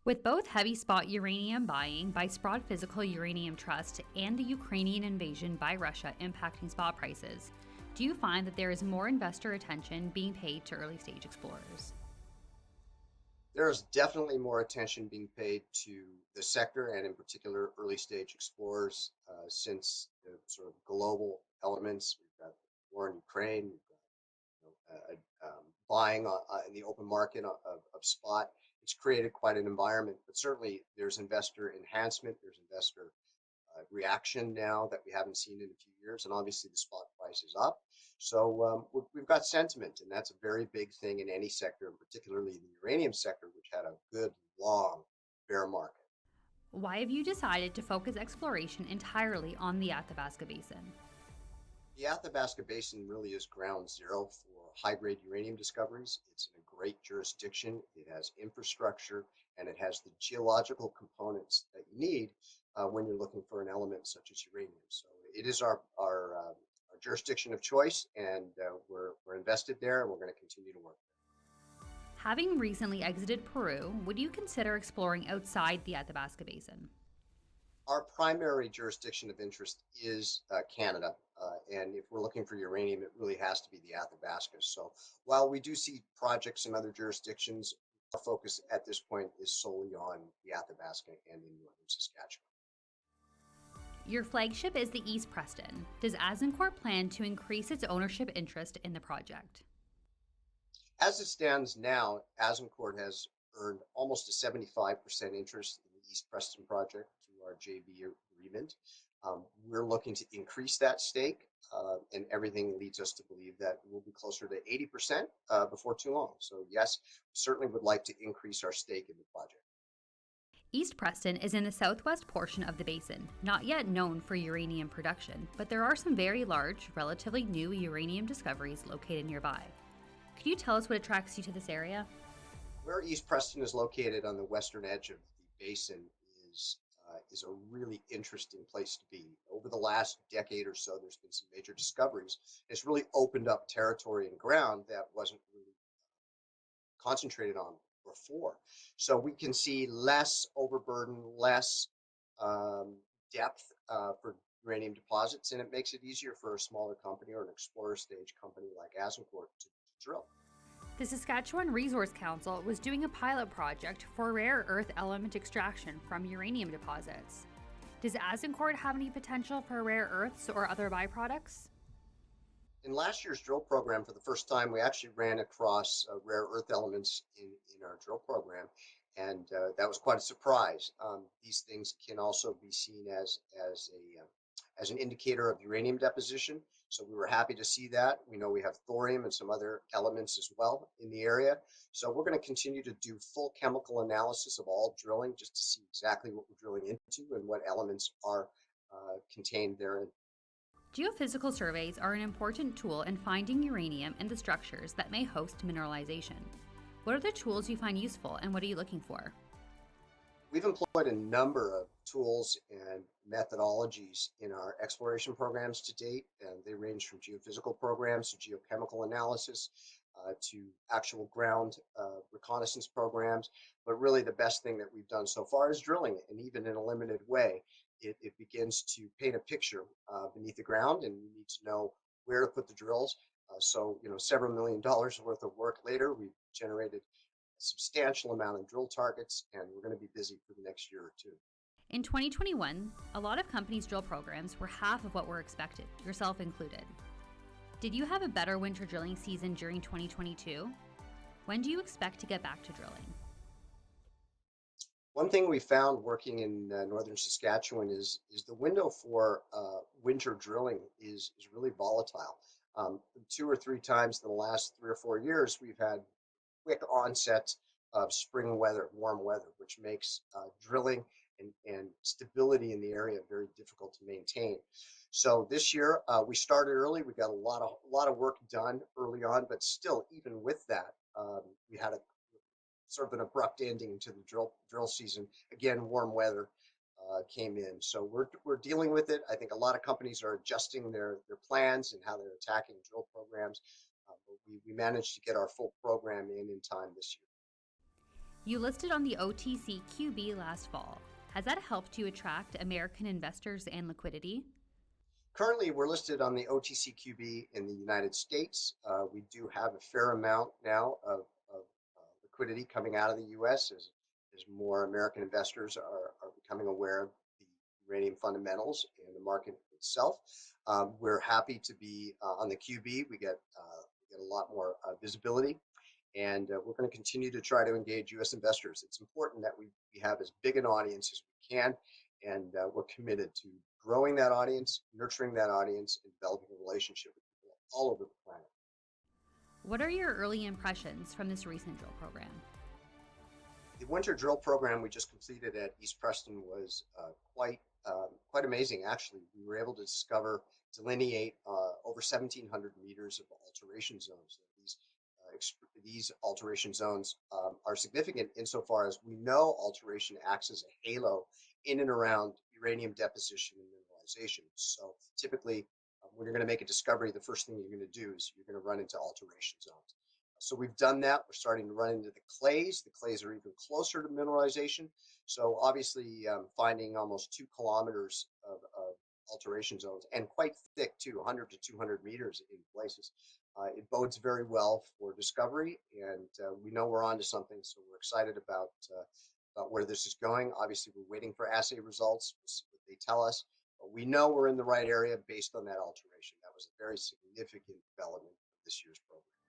With both heavy spot uranium buying by Sprott Physical Uranium Trust and the Ukrainian invasion by Russia impacting spot prices, do you find that there is more investor attention being paid to early stage explorers? There is definitely more attention being paid to the sector and in particular early stage explorers since the sort of global elements. We've got war in Ukraine, we've got buying in the open market of spot. It's created quite an environment, but certainly there's investor enhancement, there's investor reaction now that we haven't seen in a few years, and obviously the spot price is up. So we've got sentiment, and that's a very big thing in any sector, and particularly the uranium sector, which had a good long bear market. Why have you decided to focus exploration entirely on the Athabasca Basin? The Athabasca Basin really is ground zero for high-grade uranium discoveries. It's in a great jurisdiction. It has infrastructure, and it has the geological components that you need when you're looking for an element such as uranium. So it is our jurisdiction of choice, and we're invested there, and we're going to continue to work there. Having recently exited Peru, would you consider exploring outside the Athabasca Basin? Our primary jurisdiction of interest is Canada, and if we're looking for uranium, it really has to be the Athabasca. So while we do see projects in other jurisdictions, our focus at this point is solely on the Athabasca and in northern Saskatchewan. Your flagship is the East Preston. Does Azincourt plan to increase its ownership interest in the project? As it stands now, Azincourt has earned almost a 75% interest in the East Preston project through our JV agreement. We're looking to increase that stake, and everything leads us to believe that we'll be closer to 80% before too long. So yes, we certainly would like to increase our stake in the project. East Preston is in the southwest portion of the basin, not yet known for uranium production, but there are some very large, relatively new uranium discoveries located nearby. Could you tell us what attracts you to this area? Where East Preston is located on the western edge of the basin is is a really interesting place to be. Over the last decade or so, there's been some major discoveries. It's really opened up territory and ground that wasn't really concentrated on before. So we can see less overburden, less um, depth for uranium deposits, and it makes it easier for a smaller company or an explorer stage company like Azincourt to drill. The Saskatchewan Resource Council was doing a pilot project for rare earth element extraction from uranium deposits. Does Azincourt have any potential for rare earths or other byproducts? In last year's drill program, for the first time, we actually ran across rare earth elements in our drill program, and that was quite a surprise. These things can also be seen as an indicator of uranium deposition. So we were happy to see that. We know we have thorium and some other elements as well in the area. So we're going to continue to do full chemical analysis of all drilling just to see exactly what we're drilling into and what elements are contained therein. Geophysical surveys are an important tool in finding uranium in the structures that may host mineralization. What are the tools you find useful and what are you looking for? We've employed a number of tools and methodologies in our exploration programs to date, and they range from geophysical programs to geochemical analysis to actual ground reconnaissance programs. But really, the best thing that we've done so far is drilling it, and even in a limited way, it begins to paint a picture beneath the ground, and you need to know where to put the drills. Several $1 million worth of work later, we've generated substantial amount of drill targets, and we're going to be busy for the next year or two. In 2021, a lot of companies' drill programs were half of what were expected, yourself included. Did you have a better winter drilling season during 2022? When do you expect to get back to drilling? One thing we found working in northern Saskatchewan is the window for winter drilling is really volatile. 2 or 3 times in the last 3 or 4 years, we've had quick onset of spring weather, warm weather, which makes drilling and stability in the area very difficult to maintain. So this year we started early. We got a lot of work done early on, but still, even with that, we had a sort of an abrupt ending to the drill season. Again, warm weather came in, so we're dealing with it. I think a lot of companies are adjusting their plans and how they're attacking drill programs. But we managed to get our full program in time this year. You listed on the OTCQB last fall. Has that helped you attract American investors and liquidity? Currently, we're listed on the OTCQB in the United States. We do have a fair amount now of liquidity coming out of the U.S. as more American investors are becoming aware of the uranium fundamentals and the market itself. We're happy to be on the QB. We get a lot more visibility, and we're going to continue to try to engage U.S. investors. It's important that we have as big an audience as we can, and we're committed to growing that audience, nurturing that audience, and developing a relationship with people all over the planet. What are your early impressions from this recent drill program? The winter drill program we just completed at East Preston was quite amazing. Actually, we were able to delineate over 1,700 meters of alteration zones. These alteration zones are significant insofar as we know alteration acts as a halo in and around uranium deposition and mineralization. So typically, when you're going to make a discovery, the first thing you're going to do is you're going to run into alteration zones. So we've done that. We're starting to run into the clays. The clays are even closer to mineralization. So obviously, finding almost 2 kilometers of alteration zones, and quite thick too, 100 to 200 meters in places. It bodes very well for discovery, and we know we're onto something. So we're excited about where this is going. Obviously, we're waiting for assay results. We'll see what they tell us. But we know we're in the right area based on that alteration. That was a very significant development of this year's program.